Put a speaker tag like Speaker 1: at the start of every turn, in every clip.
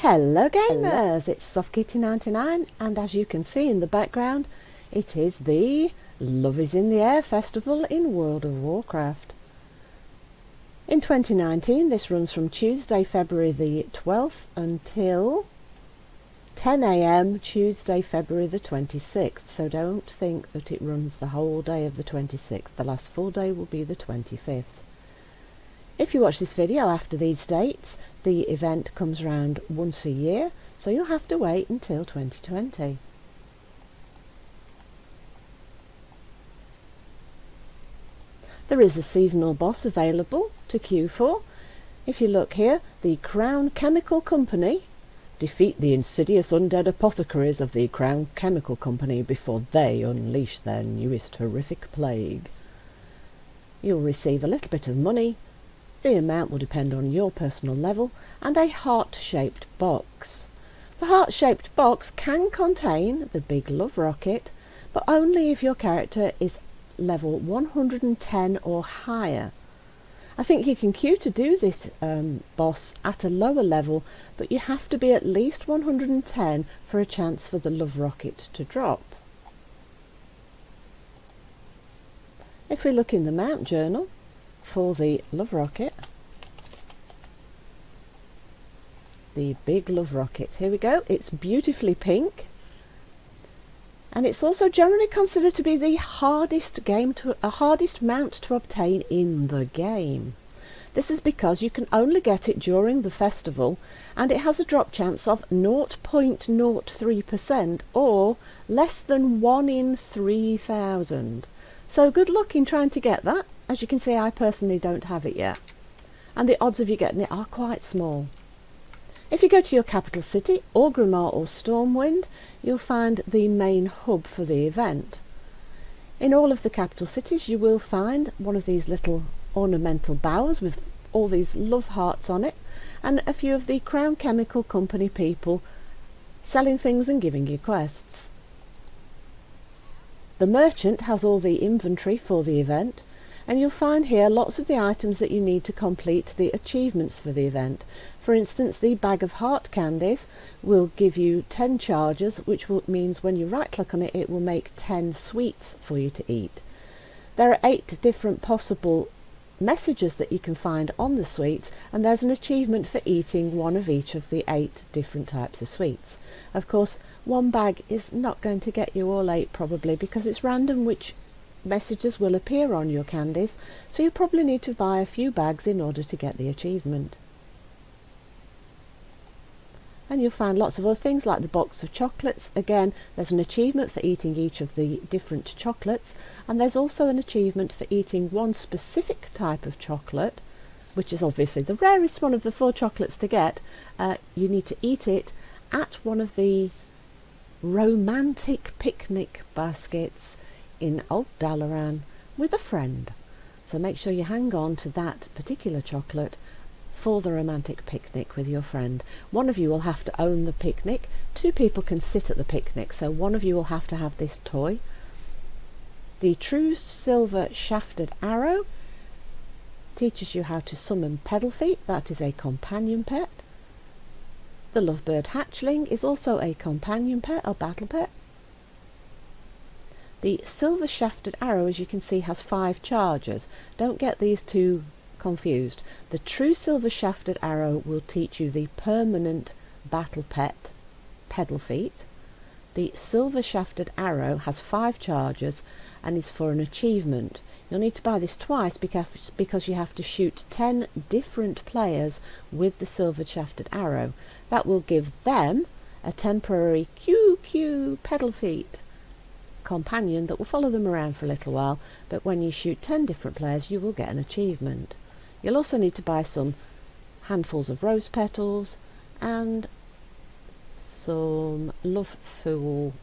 Speaker 1: Hello gamers, it's SoftKitty99 and as you can see in the background it is the Love is in the Air festival in World of Warcraft. In 2019 this runs from Tuesday February the 12th until 10 AM Tuesday February the 26th, so don't think that it runs the whole day of the 26th, the last full day will be the 25th. If you watch this video after these dates, the event comes round once a year, so you'll have to wait until 2020. There is a seasonal boss available to queue for. If you look here, the Crown Chemical Company. Defeat the insidious undead apothecaries of the Crown Chemical Company before they unleash their newest horrific plague. You'll receive a little bit of money. The amount will depend on your personal level, and a heart-shaped box. The heart-shaped box can contain the big love rocket, but only if your character is level 110 or higher. I think you can queue to do this boss at a lower level, but you have to be at least 110 for a chance for the love rocket to drop. If we look in the mount journal, for the love rocket, the big love rocket, here we go, it's beautifully pink and it's also generally considered to be the hardest mount to obtain in the game. This is because you can only get it during the festival and it has a drop chance of 0.03% or less than 1 in 3,000. So good luck in trying to get that. As you can see, I personally don't have it yet, and the odds of you getting it are quite small. If you go to your capital city, Orgrimmar or Stormwind, you'll find the main hub for the event. In all of the capital cities you will find one of these little ornamental bowers with all these love hearts on it, and a few of the Crown Chemical Company people selling things and giving you quests. The merchant has all the inventory for the event, and you'll find here lots of the items that you need to complete the achievements for the event. For instance, the bag of heart candies will give you 10 charges, which means when you right click on it, it will make 10 sweets for you to eat. There are 8 different possible messages that you can find on the sweets, and there's an achievement for eating one of each of the 8 different types of sweets. Of course, one bag is not going to get you all 8 probably, because it's random which messages will appear on your candies, so you probably need to buy a few bags in order to get the achievement. And you'll find lots of other things like the box of chocolates. Again, there's an achievement for eating each of the different chocolates, and there's also an achievement for eating one specific type of chocolate, which is obviously the rarest one of the 4 chocolates to get. You need to eat it at one of the romantic picnic baskets in Old Dalaran with a friend. So make sure you hang on to that particular chocolate for the romantic picnic with your friend. One of you will have to own the picnic. 2 people can sit at the picnic, so one of you will have to have this toy. The True Silver Shafted Arrow teaches you how to summon pedal feet. That is a companion pet. The Lovebird Hatchling is also a companion pet, a battle pet. The Silver Shafted Arrow, as you can see, has 5 charges. Don't get these two confused. The True Silver Shafted Arrow will teach you the permanent battle pet, Pedal Feet. The Silver Shafted Arrow has 5 charges and is for an achievement. You'll need to buy this twice because you have to shoot 10 different players with the Silver Shafted Arrow. That will give them a temporary QQ Pedal Feet companion that will follow them around for a little while, but when you shoot 10 different players you will get an achievement. You'll also need to buy some handfuls of rose petals and some love fool.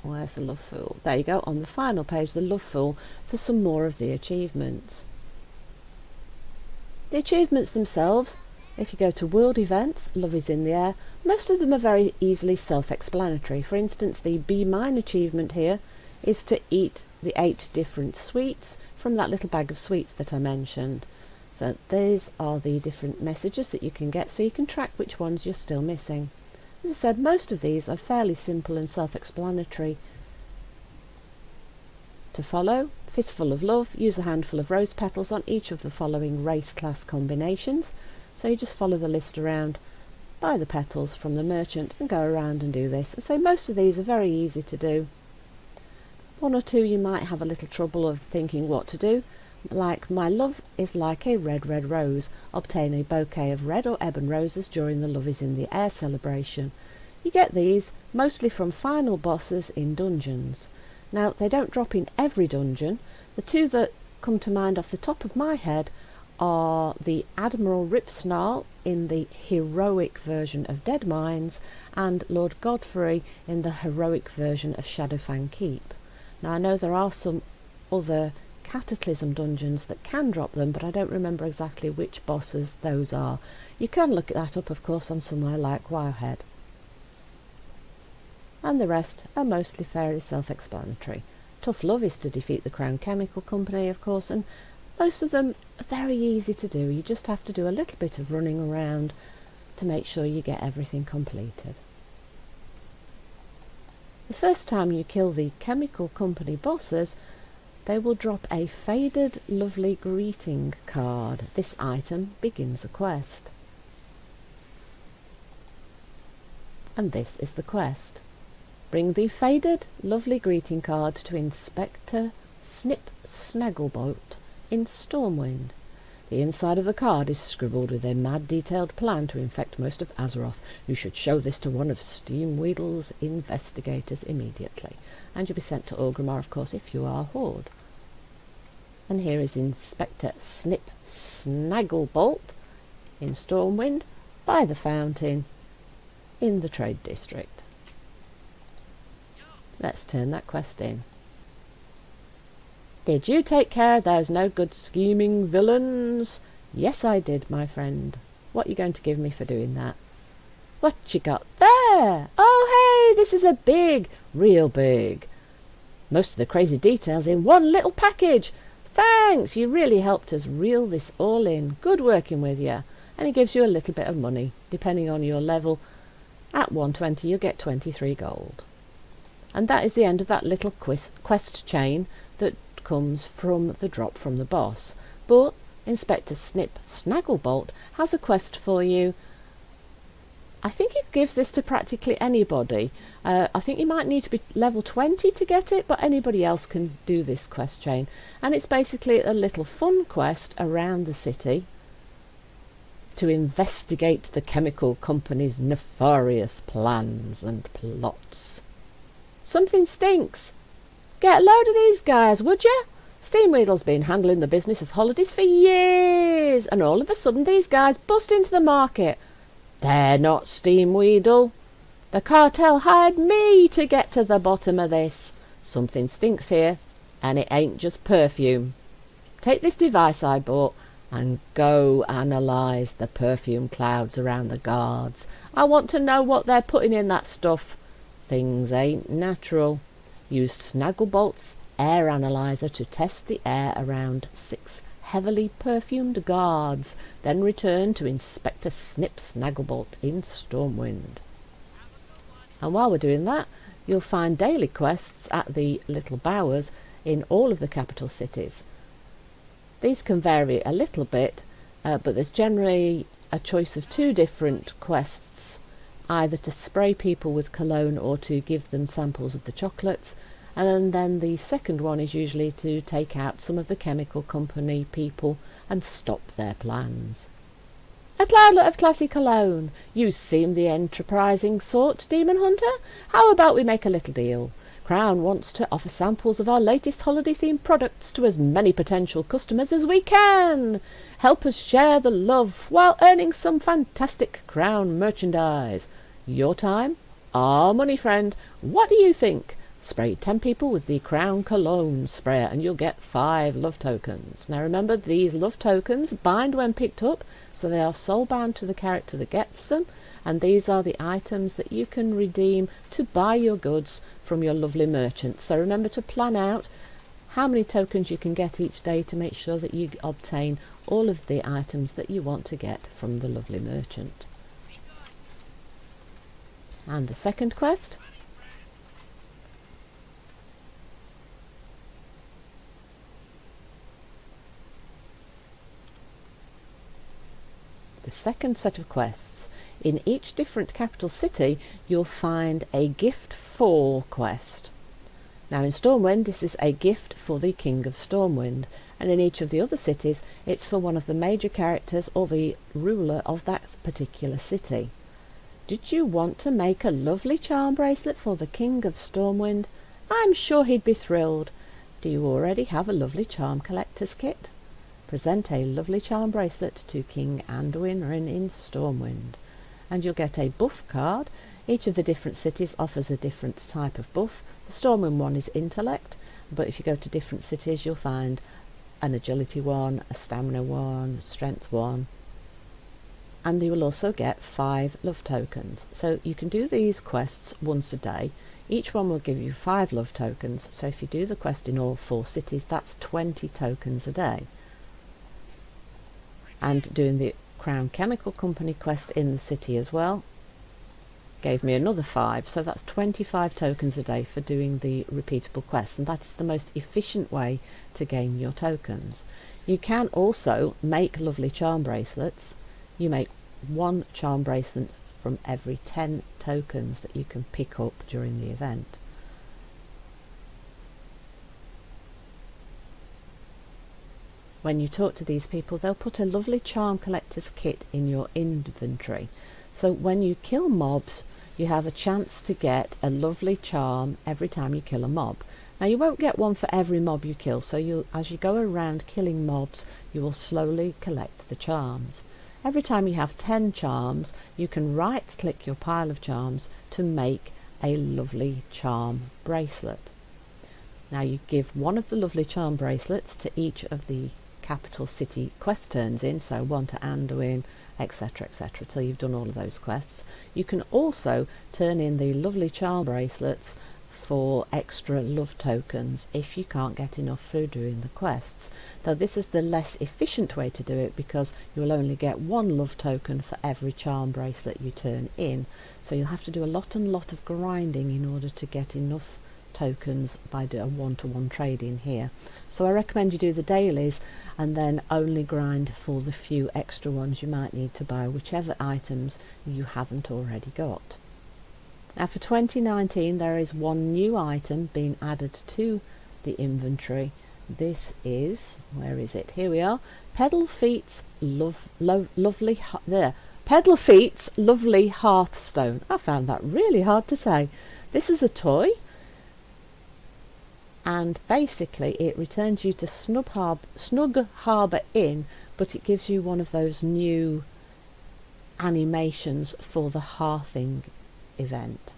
Speaker 1: Where's the love fool? There you go, on the final page, the love fool, for some more of the achievements. The achievements themselves, if you go to world events, Love is in the Air, most of them are very easily self-explanatory. For instance, the Be Mine achievement here is to eat the 8 different sweets from that little bag of sweets that I mentioned. So these are the different messages that you can get, so you can track which ones you're still missing. As I said, most of these are fairly simple and self-explanatory to follow. Fistful of love, use a handful of rose petals on each of the following race class combinations. So you just follow the list around, buy the petals from the merchant and go around and do this. So most of these are very easy to do. One or two you might have a little trouble of thinking what to do, like my love is like a red, red rose. Obtain a bouquet of red or ebon roses during the Love is in the Air celebration. You get these mostly from final bosses in dungeons. Now, they don't drop in every dungeon. The two that come to mind off the top of my head are the Admiral Ripsnarl in the heroic version of Dead Mines and Lord Godfrey in the heroic version of Shadowfang Keep. Now, I know there are some other Cataclysm dungeons that can drop them, but I don't remember exactly which bosses those are. You can look that up, of course, on somewhere like Wowhead. And the rest are mostly fairly self-explanatory. Tough Love is to defeat the Crown Chemical Company, of course, and most of them are very easy to do. You just have to do a little bit of running around to make sure you get everything completed. The first time you kill the Chemical Company bosses, they will drop a faded Lovely greeting card. This item begins a quest. And this is the quest. Bring the faded Lovely greeting card to Inspector Snip Snagglebolt in Stormwind. The inside of the card is scribbled with a mad detailed plan to infect most of Azeroth. You should show this to one of Steamweedle's investigators immediately. And you'll be sent to Orgrimmar, of course, if you are Horde. And here is Inspector Snip Snagglebolt in Stormwind by the fountain in the Trade District. Let's turn that quest in. Did you take care of those no good scheming villains? Yes, I did, my friend. What are you going to give me for doing that? What you got there? Oh, hey, this is a big, real big. Most of the crazy details in one little package. Thanks, you really helped us reel this all in. Good working with you. And it gives you a little bit of money, depending on your level. At 120, you'll get 23 gold. And that is the end of that little quest chain that comes from the drop from the boss. But Inspector Snip Snagglebolt has a quest for you. I think it gives this to practically anybody. I think you might need to be level 20 to get it, but anybody else can do this quest chain. And it's basically a little fun quest around the city to investigate the chemical company's nefarious plans and plots. Something stinks. Get a load of these guys, would you? Steamweedle's been handling the business of holidays for years, and all of a sudden these guys bust into the market. They're not Steamweedle. The cartel hired me to get to the bottom of this. Something stinks here, and it ain't just perfume. Take this device I bought and go analyse the perfume clouds around the guards. I want to know what they're putting in that stuff. Things ain't natural. Use Snagglebolt's air analyzer to test the air around 6 heavily perfumed guards, then return to Inspector Snip Snagglebolt in Stormwind. And while we're doing that, you'll find daily quests at the Little Bowers in all of the capital cities. These can vary a little bit, but there's generally a choice of 2 different quests, either to spray people with cologne or to give them samples of the chocolates. And then the second one is usually to take out some of the chemical company people and stop their plans. A cloudlet of classy cologne. You seem the enterprising sort, Demon Hunter. How about we make a little deal? Crown wants to offer samples of our latest holiday-themed products to as many potential customers as we can. Help us share the love while earning some fantastic Crown merchandise. Your time, our money, friend. What do you think? Spray 10 people with the Crown Cologne sprayer and you'll get 5 love tokens. Now remember, these love tokens bind when picked up, so they are soul-bound to the character that gets them, and these are the items that you can redeem to buy your goods from your lovely merchant. So remember to plan out how many tokens you can get each day to make sure that you obtain all of the items that you want to get from the lovely merchant. And the second quest. The second set of quests. In each different capital city you'll find a gift for quest. Now in Stormwind this is a gift for the King of Stormwind, and in each of the other cities it's for one of the major characters or the ruler of that particular city. Did you want to make a lovely charm bracelet for the King of Stormwind? I'm sure he'd be thrilled. Do you already have a lovely charm collector's kit? Present a lovely charm bracelet to King Anduin in Stormwind, and you'll get a buff card. Each of the different cities offers a different type of buff. The Stormwind one is intellect, but if you go to different cities you'll find an agility one, a stamina one, a strength one, and you will also get 5 love tokens. So you can do these quests once a day. Each one will give you 5 love tokens, so if you do the quest in all 4 cities that's 20 tokens a day. And doing the Crown Chemical Company quest in the city as well gave me another 5, so that's 25 tokens a day for doing the repeatable quest, and that is the most efficient way to gain your tokens. You can also make lovely charm bracelets. You make 1 charm bracelet from every 10 tokens that you can pick up during the event. When you talk to these people, they'll put a lovely charm collector's kit in your inventory. So when you kill mobs, you have a chance to get a lovely charm every time you kill a mob. Now you won't get one for every mob you kill, so as you go around killing mobs, you will slowly collect the charms. Every time you have 10 charms, you can right-click your pile of charms to make a lovely charm bracelet. Now you give one of the lovely charm bracelets to each of the capital city quest turns in, so one to Anduin, etc, etc, till you've done all of those quests. You can also turn in the lovely charm bracelets for extra love tokens if you can't get enough for doing the quests, though this is the less efficient way to do it because you will only get 1 love token for every charm bracelet you turn in, so you'll have to do a lot of grinding in order to get enough tokens by a one-to-one trading here. So I recommend you do the dailies and then only grind for the few extra ones you might need to buy whichever items you haven't already got. Now for 2019 there is 1 new item being added to the inventory. This is, where is it? Here we are. Pedal Feet's Lovely Hearthstone. I found that really hard to say. This is a toy, and basically it returns you to Snug Harbour Inn, but it gives you one of those new animations for the hearthing event.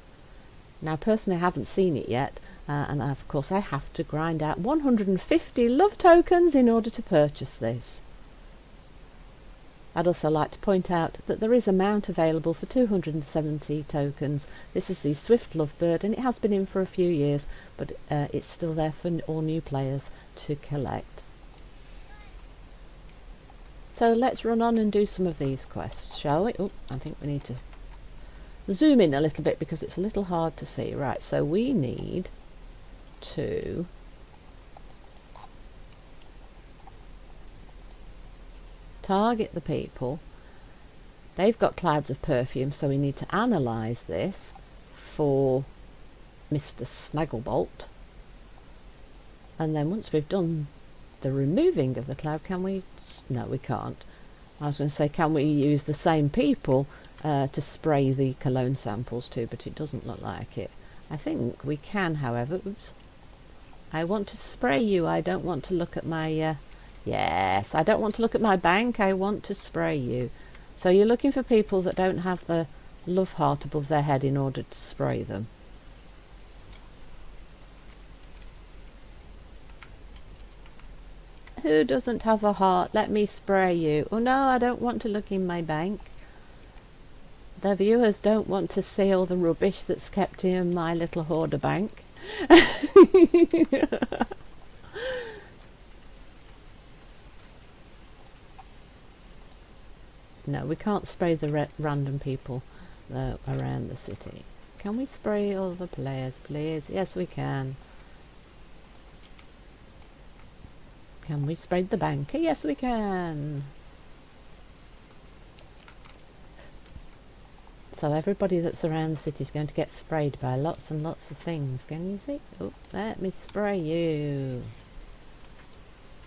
Speaker 1: Now personally I haven't seen it yet, and of course I have to grind out 150 love tokens in order to purchase this. I'd also like to point out that there is a mount available for 270 tokens. This is the Swift Lovebird, and it has been in for a few years, but it's still there for all new players to collect. So let's run on and do some of these quests, shall we? Oh, I think we need to zoom in a little bit because it's a little hard to see. Right, so we need to target the people. They've got clouds of perfume, so we need to analyse this for Mr. Snagglebolt. And then once we've done the removing of the cloud, can we? No, we can't. I was going to say, can we use the same people to spray the cologne samples too, but it doesn't look like it. I think we can, however. Oops. I want to spray you. I don't want to look at my... Yes, I don't want to look at my bank. I want to spray you. So you're looking for people that don't have the love heart above their head in order to spray them. Who doesn't have a heart? Let me spray you. Oh no, I don't want to look in my bank. The viewers don't want to see all the rubbish that's kept in my little hoarder bank. No, we can't spray the random people around the city. Can we spray all the players, please? Yes, we can. Can we spray the banker? Yes, we can. So everybody that's around the city is going to get sprayed by lots and lots of things. Can you see? Oh, let me spray you.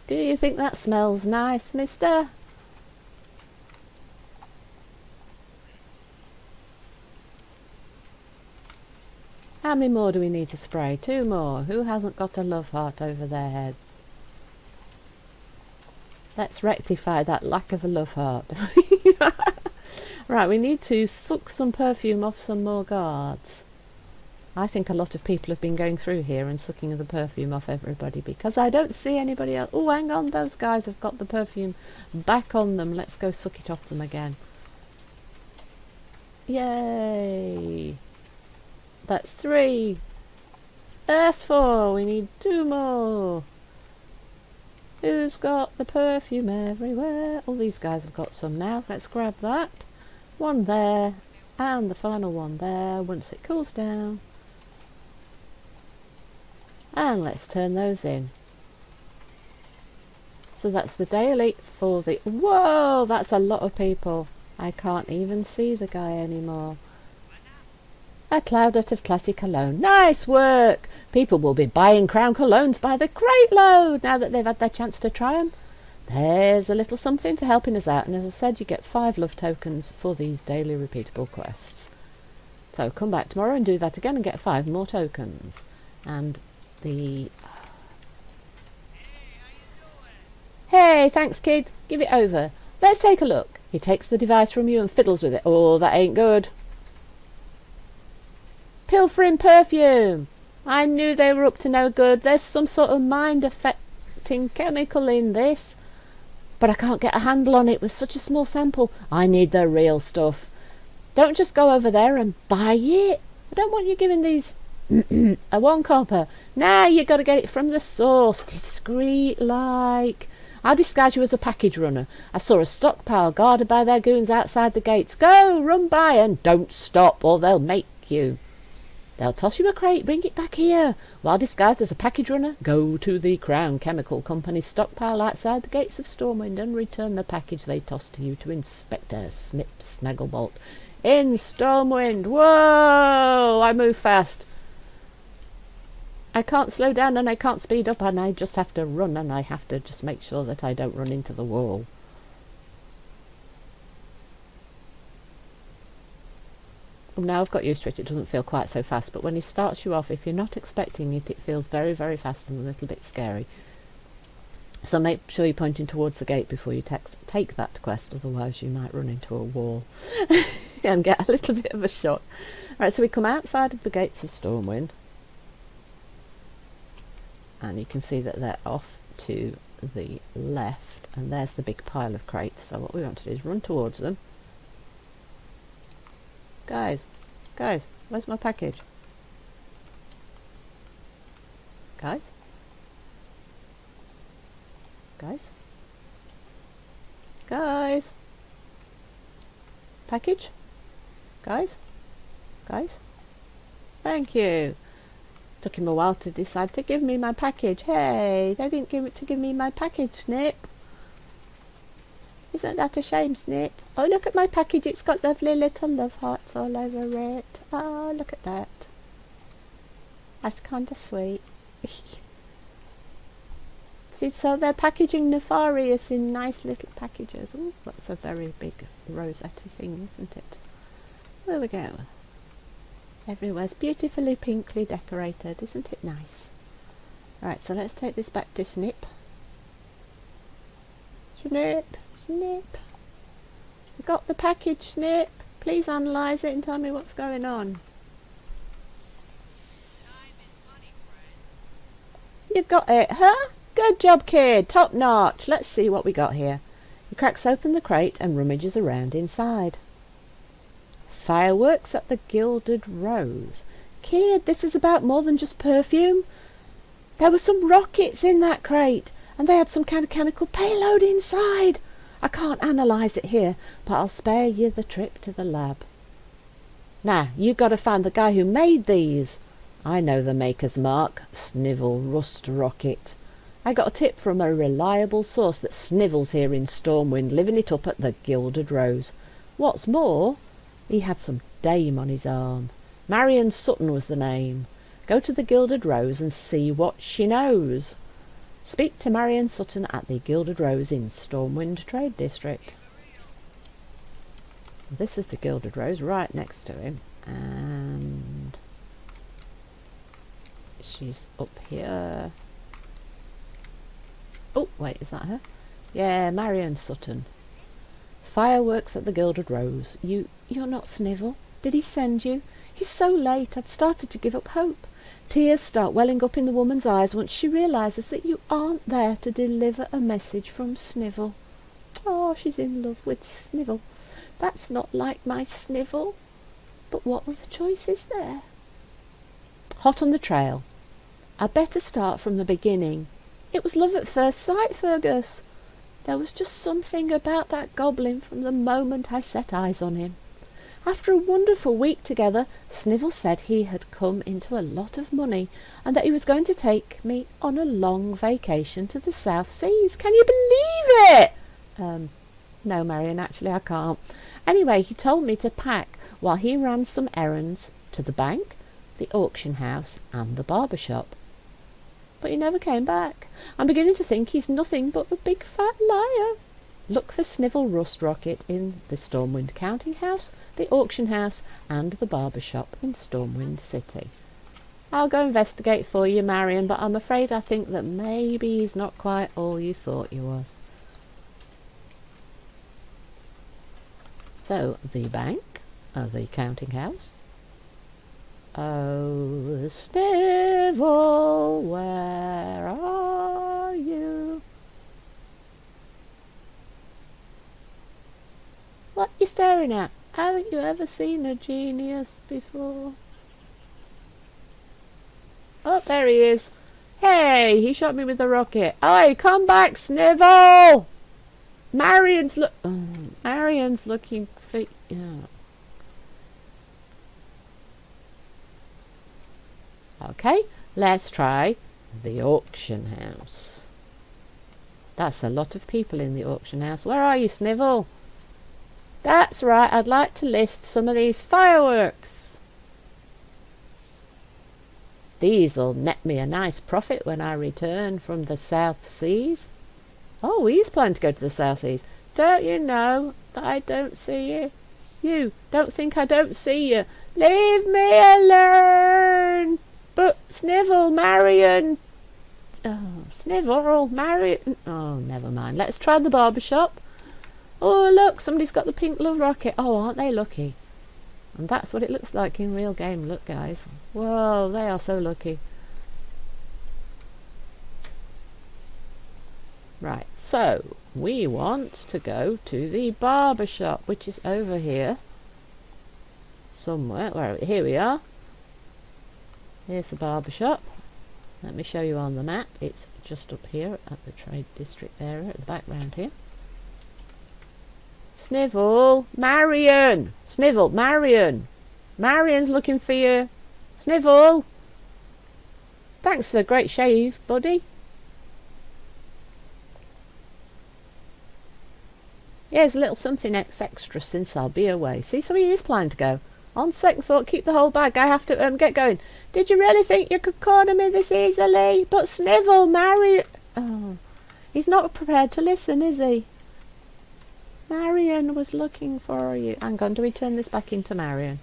Speaker 1: Do you think that smells nice, mister? How many more do we need to spray? 2 more. Who hasn't got a love heart over their heads? Let's rectify that lack of a love heart. Right, we need to suck some perfume off some more guards. I think a lot of people have been going through here and sucking the perfume off everybody because I don't see anybody else. Oh, hang on, those guys have got the perfume back on them. Let's go suck it off them again. Yay! That's 3. That's 4. We need 2 more. Who's got the perfume everywhere? All these guys have got some now. Let's grab that. 1 there, and the final one there once it cools down. And let's turn those in. So that's the daily for the... Whoa, that's a lot of people. I can't even see the guy anymore. A cloudlet of classy cologne. Nice work! People will be buying Crown colognes by the crate load now that they've had their chance to try them. There's a little something for helping us out, and as I said, you get 5 love tokens for these daily repeatable quests. So come back tomorrow and do that again and get 5 more tokens. And the... Hey, thanks kid, give it over. Let's take a look. He takes the device from you and fiddles with it. Oh, that ain't good. Pilfering perfume. I knew they were up to no good. There's some sort of mind-affecting chemical in this. But I can't get a handle on it with such a small sample. I need the real stuff. Don't just go over there and buy it. I don't want you giving these a 1 copper. Nah, you got to get it from the source. Discreet like. I'll disguise you as a package runner. I saw a stockpile guarded by their goons outside the gates. Go, run by and don't stop or they'll make you. They'll toss you a crate, bring it back here. While disguised as a package runner, go to the Crown Chemical Company's stockpile outside the gates of Stormwind and return the package they tossed to you to Inspector Snip Snagglebolt in Stormwind. Whoa! I move fast. I can't slow down and I can't speed up and I just have to run and I have to just make sure that I don't run into the wall. Now I've got used to it, it doesn't feel quite so fast, but when he starts you off, if you're not expecting it, it feels very, very fast and a little bit scary. So make sure you're pointing towards the gate before you take that quest, otherwise you might run into a wall and get a little bit of a shock. Right, so we come outside of the gates of Stormwind, and you can see that they're off to the left, and there's the big pile of crates. So what we want to do is run towards them. Guys, where's my package? Guys? Package? Guys? Thank you. Took him a while to decide to give me my package. Hey, they didn't give me my package, Snip. Isn't that a shame, Snip? Oh, look at my package. It's got lovely little love hearts all over it. Oh, look at that. That's kind of sweet. See, so they're packaging nefarious in nice little packages. Ooh, that's a very big rosette thing, isn't it? There we go. Everywhere's beautifully pinkly decorated. Isn't it nice? Right, so let's take this back to Snip. Snip. You got the package, Snip. Please analyse it and tell me what's going on.
Speaker 2: Time is money, friend.
Speaker 1: You got it, huh? Good job, kid. Top notch. Let's see what we got here. He cracks open the crate and rummages around inside. Fireworks at the Gilded Rose. Kid, this is about more than just perfume. There were some rockets in that crate, and they had some kind of chemical payload inside. I can't analyse it here, but I'll spare you the trip to the lab. Now, you got to find the guy who made these. I know the maker's mark, Snivel Rust Rocket. I got a tip from a reliable source that Snivel's here in Stormwind, living it up at the Gilded Rose. What's more, he had some dame on his arm. Marion Sutton was the name. Go to the Gilded Rose and see what she knows. Speak to Marion Sutton at the Gilded Rose in Stormwind Trade District. This is the Gilded Rose right next to him, and she's up here. Oh, wait, is that her? Yeah, Marion Sutton. Fireworks at the Gilded Rose. You're not Snivel. Did he send you? He's so late, I'd started to give up hope. Tears start welling up in the woman's eyes once she realises that you aren't there to deliver a message from Snivel. Oh, she's in love with Snivel. That's not like my Snivel. But what were the choices there? Hot on the trail. I'd better start from the beginning. It was love at first sight, Fergus. There was just something about that goblin from the moment I set eyes on him. After a wonderful week together, Snivel said he had come into a lot of money and that he was going to take me on a long vacation to the South Seas. Can you believe it? No, Marion, actually I can't. Anyway, he told me to pack while he ran some errands to the bank, the auction house and the barber shop. But he never came back. I'm beginning to think he's nothing but a big fat liar. Look for Snivel Rust Rocket in the Stormwind Counting House, the auction house and the barber shop in Stormwind City. I'll go investigate for you, Marion, but I'm afraid I think that maybe he's not quite all you thought he was. So, the bank, the counting house. Oh, Snivel, where are you? What are you staring at? Haven't you ever seen a genius before? Oh, there he is. Hey, he shot me with a rocket. Oi, come back, Snivel! Marion's looking for... Okay, let's try the auction house. That's a lot of people in the auction house. Where are you, Snivel? That's right, I'd like to list some of these fireworks. These'll net me a nice profit when I return from the South Seas. Oh, he's planning to go to the South Seas. Don't you know that I don't see you? You don't think I don't see you. Leave me alone. But Snivel, Marion... Oh, Snivel, Marion... Oh, never mind. Let's try the barber shop. Oh, look, somebody's got the pink love rocket. Oh, aren't they lucky? And that's what it looks like in real game. Look, guys. Whoa, they are so lucky. Right, so we want to go to the barber shop, which is over here somewhere. Where are we? Here we are. Here's the barber shop. Let me show you on the map. It's just up here at the trade district area at the background here. Snivel, Marion! Snivel, Marion! Marion's looking for you. Snivel! Thanks for the great shave, buddy. Here's a little something extra since I'll be away. See, so he is planning to go. On second thought, keep the whole bag. I have to get going. Did you really think you could corner me this easily? But Snivel, Marion... Oh, he's not prepared to listen, is he? Marion was looking for you. Hang on, do we turn this back into Marion?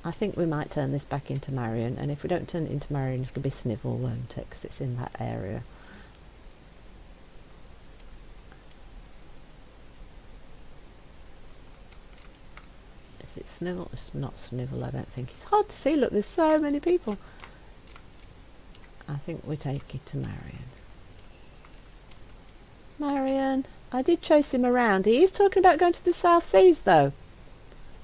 Speaker 1: I think we might turn this back into Marion. And if we don't turn it into Marion, it'll be Snivel, won't it? Because it's in that area. Is it Snivel? It's not Snivel, I don't think. It's hard to see. Look, there's so many people. I think we take it to Marion. Marion. I did chase him around. He is talking about going to the South Seas, though.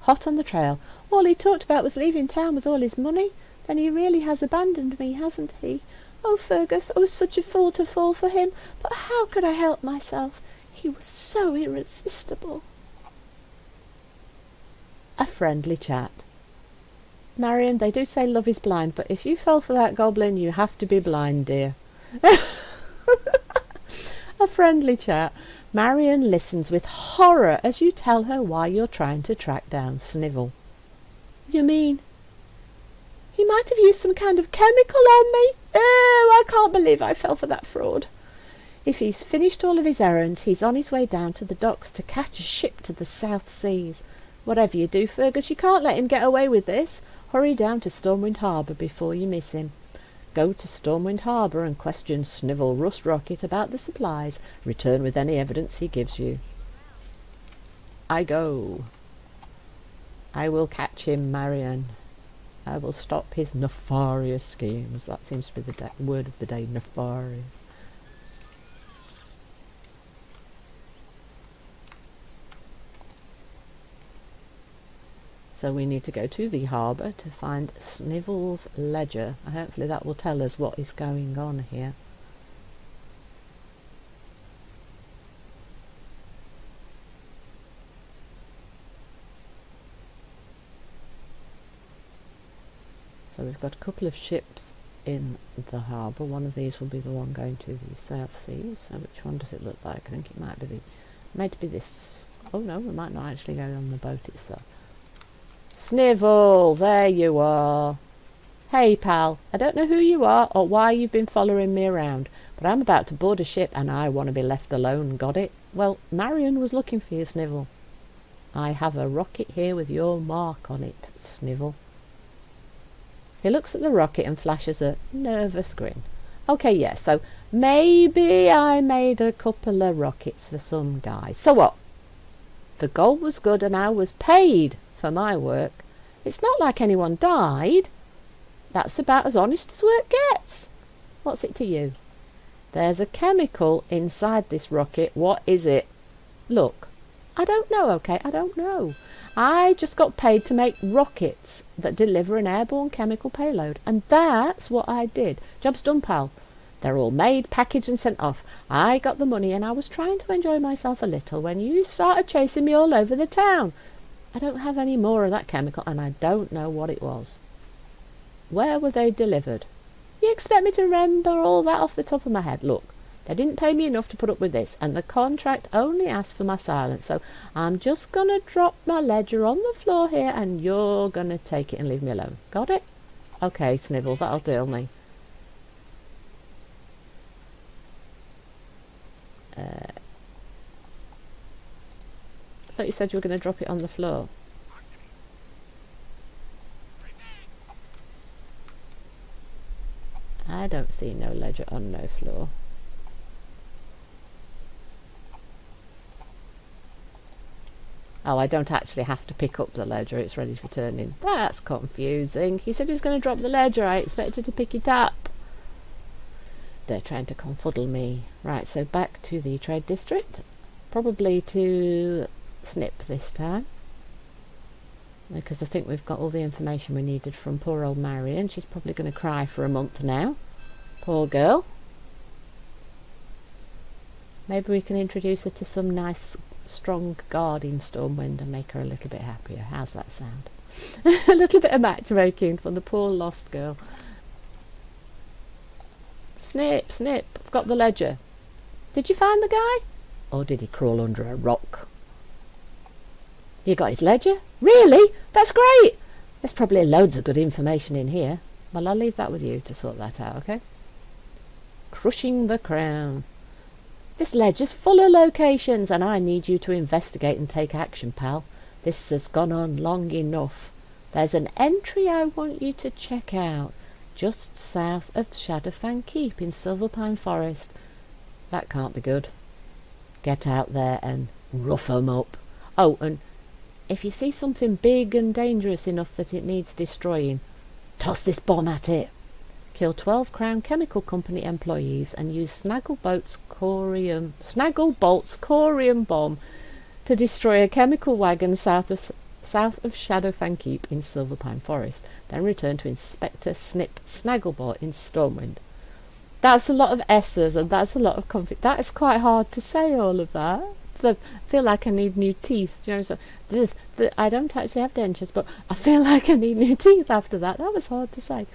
Speaker 1: Hot on the trail. All he talked about was leaving town with all his money. Then he really has abandoned me, hasn't he? Oh, Fergus, I was such a fool to fall for him. But how could I help myself? He was so irresistible. A friendly chat. Marion, they do say love is blind, but if you fell for that goblin, you have to be blind, dear. A friendly chat. Marion listens with horror as you tell her why you're trying to track down Snivel. You mean he might have used some kind of chemical on me? Oh, I can't believe I fell for that fraud. If he's finished all of his errands, he's on his way down to the docks to catch a ship to the South Seas. Whatever you do, Fergus, you can't let him get away with this. Hurry down to Stormwind Harbour before you miss him. Go to Stormwind Harbour and question Snivel Rust Rocket about the supplies. Return with any evidence he gives you. I go. I will catch him, Marion. I will stop his nefarious schemes. That seems to be the word of the day, nefarious. So we need to go to the harbour to find Snivel's ledger. Hopefully that will tell us what is going on here. So we've got a couple of ships in the harbour. One of these will be the one going to the South Seas. So which one does it look like? I think it might be this. Oh no, we might not actually go on the boat itself. Snivel, there you are. Hey pal, I don't know who you are or why you've been following me around, but I'm about to board a ship and I want to be left alone, got it? Well, Marion was looking for you, Snivel. I have a rocket here with your mark on it, Snivel. He looks at the rocket and flashes a nervous grin. Okay, yeah, so maybe I made a couple of rockets for some guys. So what? The gold was good and I was paid for my work. It's not like anyone died. That's about as honest as work gets. What's it to you? There's a chemical inside this rocket. What is it? Look, I don't know, okay? I don't know. I just got paid to make rockets that deliver an airborne chemical payload. And that's what I did. Job's done, pal. They're all made, packaged and sent off. I got the money and I was trying to enjoy myself a little when you started chasing me all over the town. I don't have any more of that chemical and I don't know what it was. Where were they delivered? You expect me to remember all that off the top of my head? Look, they didn't pay me enough to put up with this and the contract only asked for my silence, so I'm just going to drop my ledger on the floor here and you're going to take it and leave me alone. Got it? Okay, Snivel, that'll deal me. I thought you said you were going to drop it on the floor. I don't see no ledger on no floor. Oh, I don't actually have to pick up the ledger, it's ready for turning. That's confusing. He said he was going to drop the ledger, I expected to pick it up. They're trying to confuddle me. Right, so back to the trade district. Probably to Snip this time. Because I think we've got all the information we needed from poor old Marion. She's probably going to cry for a month now. Poor girl. Maybe we can introduce her to some nice strong guard in Stormwind and make her a little bit happier. How's that sound? A little bit of matchmaking for the poor lost girl. Snip, Snip, I've got the ledger. Did you find the guy? Or did he crawl under a rock? You got his ledger? Really? That's great! There's probably loads of good information in here. Well, I'll leave that with you to sort that out, okay? Crushing the crown. This ledger's full of locations and I need you to investigate and take action, pal. This has gone on long enough. There's an entry I want you to check out. Just south of Shadowfang Keep in Silverpine Forest. That can't be good. Get out there and rough 'em up. Oh, and if you see something big and dangerous enough that it needs destroying, toss this bomb at it. Kill 12 Crown Chemical Company employees and use Snagglebolt's corium bomb to destroy a chemical wagon south of Shadowfang Keep in Silverpine Forest. Then return to Inspector Snip Snagglebot in Stormwind. That's a lot of S's and that's a lot of that is quite hard to say, all of that. I feel like I need new teeth. You know, so I don't actually have dentures, but I feel like I need new teeth after that. That was hard to say.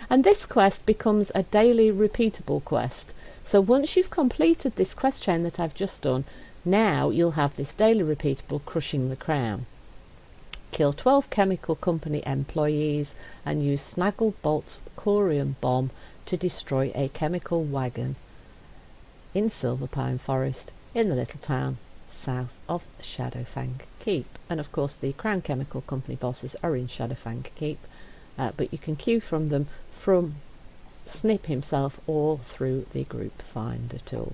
Speaker 1: And this quest becomes a daily repeatable quest. So once you've completed this quest chain that I've just done, now you'll have this daily repeatable crushing the crown. Kill 12 chemical company employees and use Snagglebolt's corium bomb to destroy a chemical wagon in Silverpine Forest in the little town south of Shadowfang Keep. And of course the Crown Chemical Company bosses are in Shadowfang Keep, but you can queue from them from Snip himself or through the group finder tool.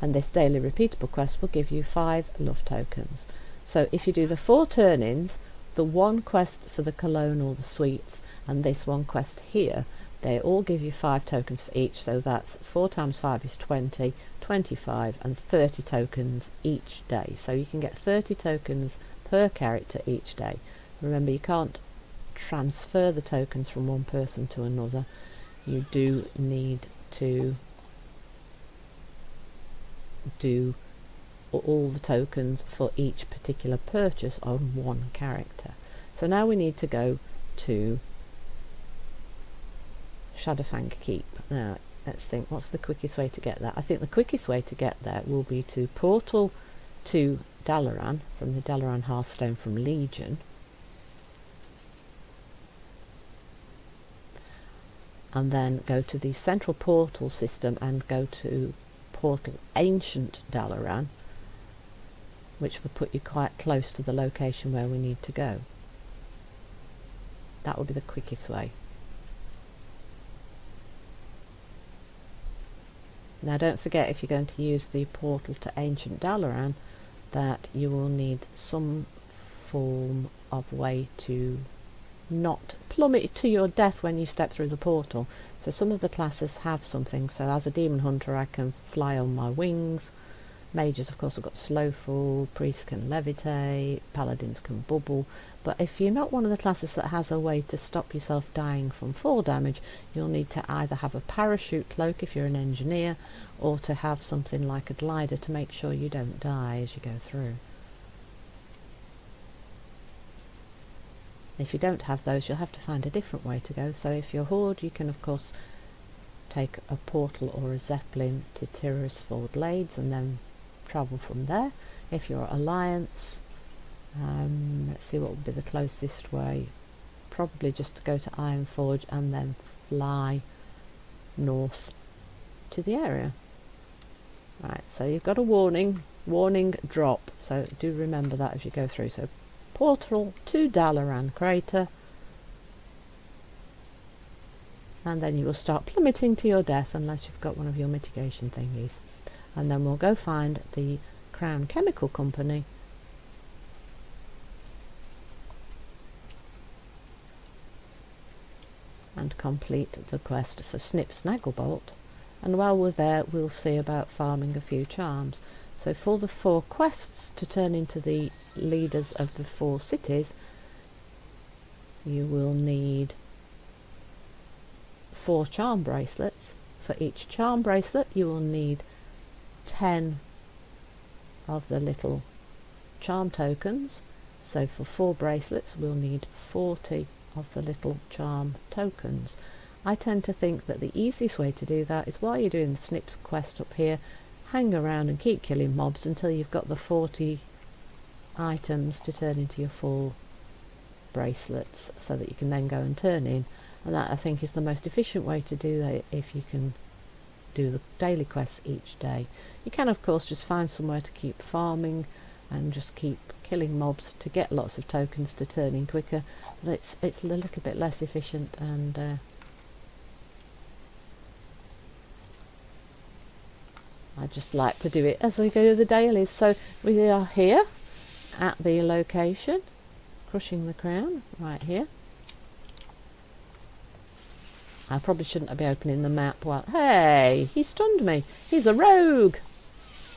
Speaker 1: And this daily repeatable quest will give you 5 love tokens. So if you do the 4 turn-ins, the 1 quest for the cologne or the sweets, and this 1 quest here, they all give you 5 tokens for each. So that's 4 times 5 is 20, 25 and 30 tokens each day. So you can get 30 tokens per character each day. Remember, you can't transfer the tokens from one person to another. You do need to do all the tokens for each particular purchase on 1 character. So now we need to go to Shadowfang Keep. Now let's think, what's the quickest way to get there? I think the quickest way to get there will be to portal to Dalaran from the Dalaran Hearthstone from Legion, and then go to the central portal system and go to portal Ancient Dalaran, which will put you quite close to the location where we need to go. That would be the quickest way. Now don't forget, if you're going to use the portal to Ancient Dalaran, that you will need some form of way to not plummet to your death when you step through the portal. So some of the classes have something. So as a demon hunter I can fly on my wings. Mages of course have got slow fall, priests can levitate, paladins can bubble. But if you're not one of the classes that has a way to stop yourself dying from fall damage, you'll need to either have a parachute cloak if you're an engineer, or to have something like a glider to make sure you don't die as you go through. If you don't have those, you'll have to find a different way to go. So if you're Horde, you can of course take a portal or a zeppelin to Tirisford Glades and then travel from there. If you're Alliance, let's see what would be the closest way. Probably just to go to Ironforge and then fly north to the area. Right, so you've got a warning drop, so do remember that as you go through. So portal to Dalaran Crater, and then you will start plummeting to your death unless you've got one of your mitigation thingies. And then we'll go find the Crown Chemical Company and complete the quest for Snip Snagglebolt. And while we're there, we'll see about farming a few charms. So for the 4 quests to turn into the leaders of the 4 cities, you will need 4 charm bracelets. For each charm bracelet you will need 10 of the little charm tokens. So for 4 bracelets we'll need 40 of the little charm tokens. I tend to think that the easiest way to do that is, while you're doing the Snips quest up here, hang around and keep killing mobs until you've got the 40 items to turn into your 4 bracelets, so that you can then go and turn in. And that, I think, is the most efficient way to do that if you can do the daily quests each day. You can of course just find somewhere to keep farming and just keep killing mobs to get lots of tokens to turn in quicker, but it's a little bit less efficient, and I just like to do it as I go the dailies. So we are here at the location, crushing the crown, right here. I probably shouldn't be opening the map while... Hey, he stunned me. He's a rogue.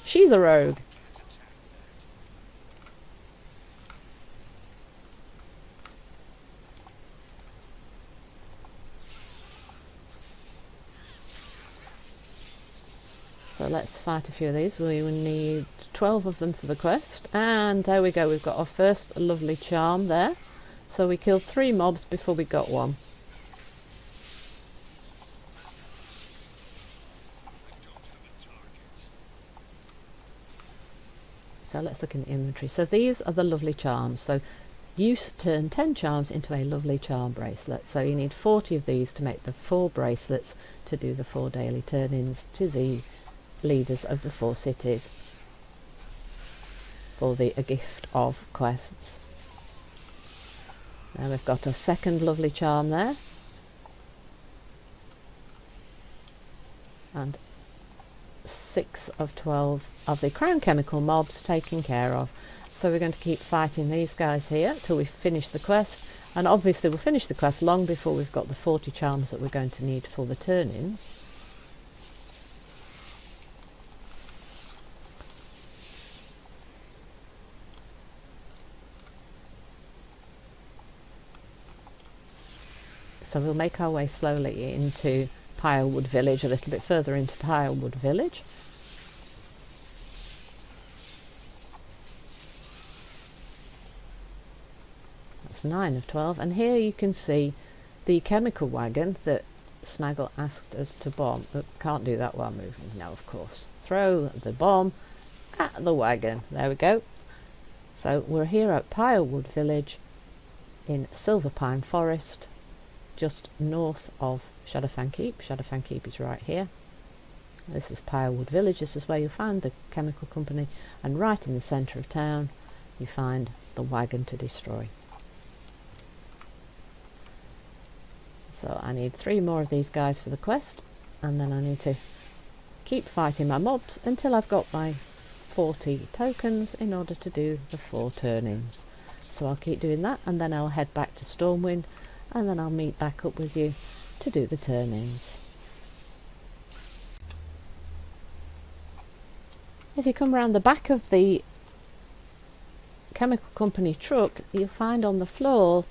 Speaker 1: She's a rogue. So let's fight a few of these. We will need 12 of them for the quest. And there we go, we've got our first lovely charm there. So we killed 3 mobs before we got one. So let's look in the inventory. So these are the lovely charms. So you turn 10 charms into a lovely charm bracelet. So you need 40 of these to make the 4 bracelets to do the 4 daily turn-ins to the leaders of the 4 cities for a gift of quests. Now we've got a second lovely charm there, and 6 of 12 of the crown chemical mobs taken care of. So we're going to keep fighting these guys here till we finish the quest, and obviously we'll finish the quest long before we've got the 40 charms that we're going to need for the turn-ins. So we'll make our way slowly into Pilewood Village, a little bit further into Pilewood Village. That's 9 of 12, and here you can see the chemical wagon that Snaggle asked us to bomb. Can't do that while moving, no of course. Throw the bomb at the wagon, there we go. So we're here at Pilewood Village in Silverpine Forest, just north of Shadowfang Keep. Shadowfang Keep is right here. This is Pilewood Village. This is where you'll find the chemical company, and right in the centre of town you find the wagon to destroy. So I need 3 more of these guys for the quest, and then I need to keep fighting my mobs until I've got my 40 tokens in order to do the 4 turn-ins. So I'll keep doing that, and then I'll head back to Stormwind, and then I'll meet back up with you to do the turn-ins. If you come round the back of the chemical company truck, you'll find on the floor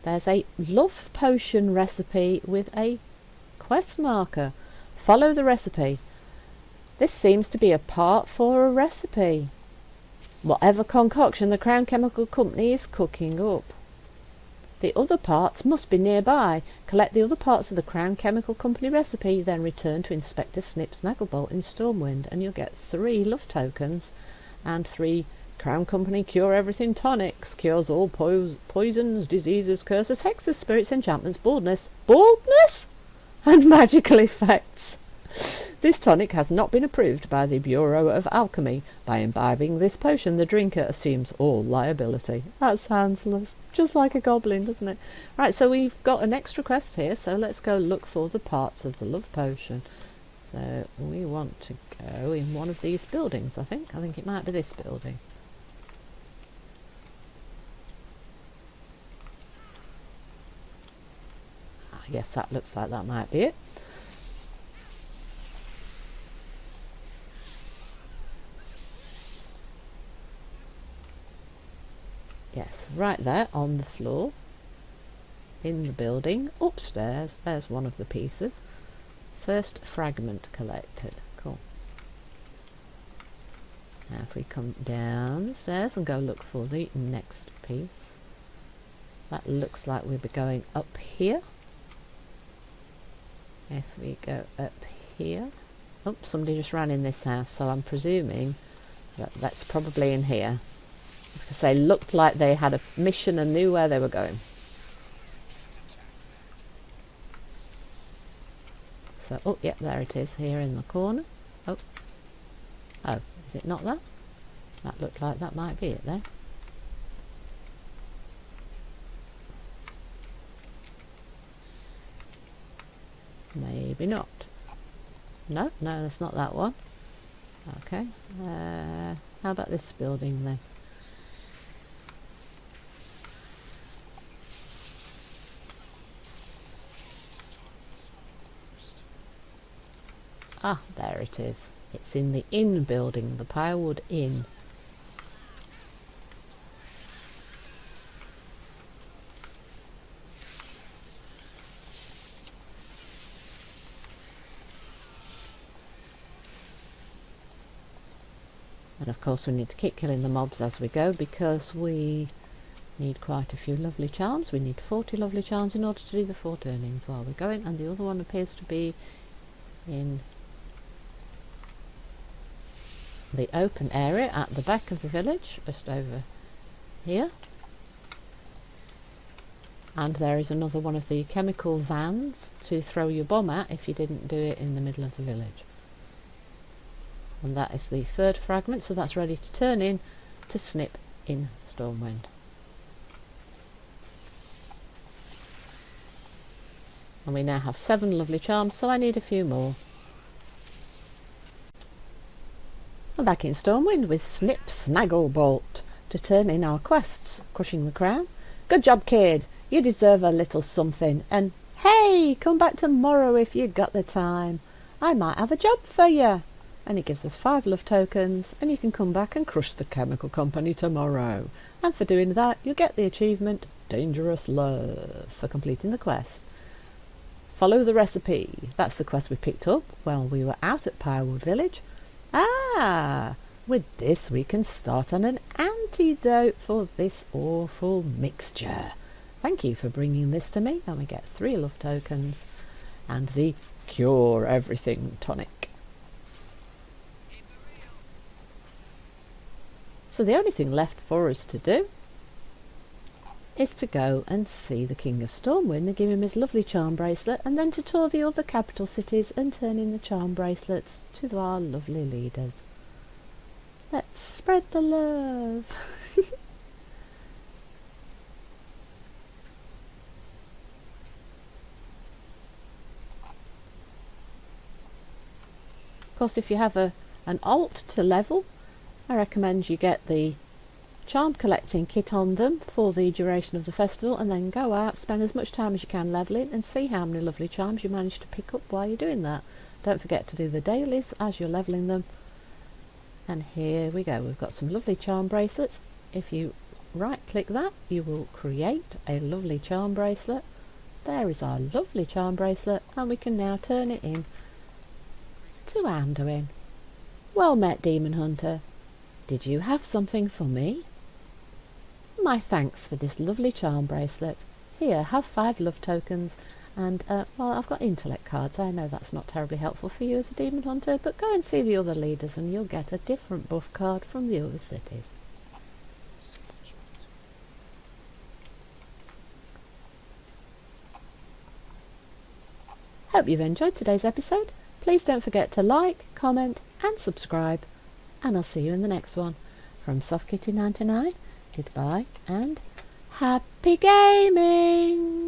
Speaker 1: there's a love potion recipe with a quest marker. Follow the recipe. This seems to be a part for a recipe. Whatever concoction the Crown Chemical Company is cooking up. The other parts must be nearby. Collect the other parts of the Crown Chemical Company recipe, then return to Inspector Snip Snagglebolt in Stormwind, and you'll get 3 love tokens and 3 Crown Company Cure Everything tonics. Cures all poisons, diseases, curses, hexes, spirits, enchantments, baldness, and magical effects. This tonic has not been approved by the Bureau of Alchemy. By imbibing this potion, the drinker assumes all liability. That sounds just like a goblin, doesn't it? Right, so we've got an extra quest here, so let's go look for the parts of the love potion. So we want to go in one of these buildings, I think. I think it might be this building. Yes, that looks like that might be it. Yes, right there on the floor in the building upstairs. There's one of the pieces. First fragment collected. Cool. Now if we come downstairs and go look for the next piece, that looks like we'll be going up here. If we go up here, oh, somebody just ran in this house, so I'm presuming that that's probably in here, because they looked like they had a mission and knew where they were going. So, oh, yep, there it is, here in the corner. Oh, is it not that? That looked like that might be it then. Maybe not. No, that's not that one. Okay, how about this building then? Ah, there it is. It's in the inn building, the Pilewood Inn. And of course we need to keep killing the mobs as we go, because we need quite a few lovely charms. We need 40 lovely charms in order to do the 4 turnings while we're going, and the other one appears to be in the open area at the back of the village, just over here. And there is another one of the chemical vans to throw your bomb at if you didn't do it in the middle of the village. And that is the 3rd fragment, so that's ready to turn in to snip in Stormwind. And we now have 7 lovely charms, so I need a few more. I'm back in Stormwind with Snip Snaggle Bolt to turn in our quests. Crushing the Crown. Good job, kid. You deserve a little something. And hey, come back tomorrow if you got the time. I might have a job for you. And it gives us 5 love tokens, and you can come back and crush the chemical company tomorrow. And for doing that, you'll get the achievement Dangerous Love for completing the quest. Follow the recipe. That's the quest we picked up while we were out at Pyrewood Village. With this we can start on an antidote for this awful mixture. Thank you for bringing this to me. And we get 3 love tokens and the Cure Everything tonic. So the only thing left for us to do is to go and see the King of Stormwind and give him his lovely charm bracelet, and then to tour the other capital cities and turn in the charm bracelets to our lovely leaders. Let's spread the love. Of course, if you have an alt to level, I recommend you get the charm collecting kit on them for the duration of the festival, and then go out, spend as much time as you can leveling, and see how many lovely charms you manage to pick up while you're doing that. Don't forget to do the dailies as you're leveling them. And here we go, we've got some lovely charm bracelets. If you right click that, you will create a lovely charm bracelet. There is our lovely charm bracelet, and we can now turn it in to Anduin. Well met, Demon Hunter. Did you have something for me? My thanks for this lovely charm bracelet. Here, have 5 love tokens, and, well, I've got intellect cards. I know that's not terribly helpful for you as a demon hunter, but go and see the other leaders and you'll get a different buff card from the other cities. Hope you've enjoyed today's episode. Please don't forget to like, comment and subscribe, and I'll see you in the next one. From SoftKitty99, goodbye and happy gaming!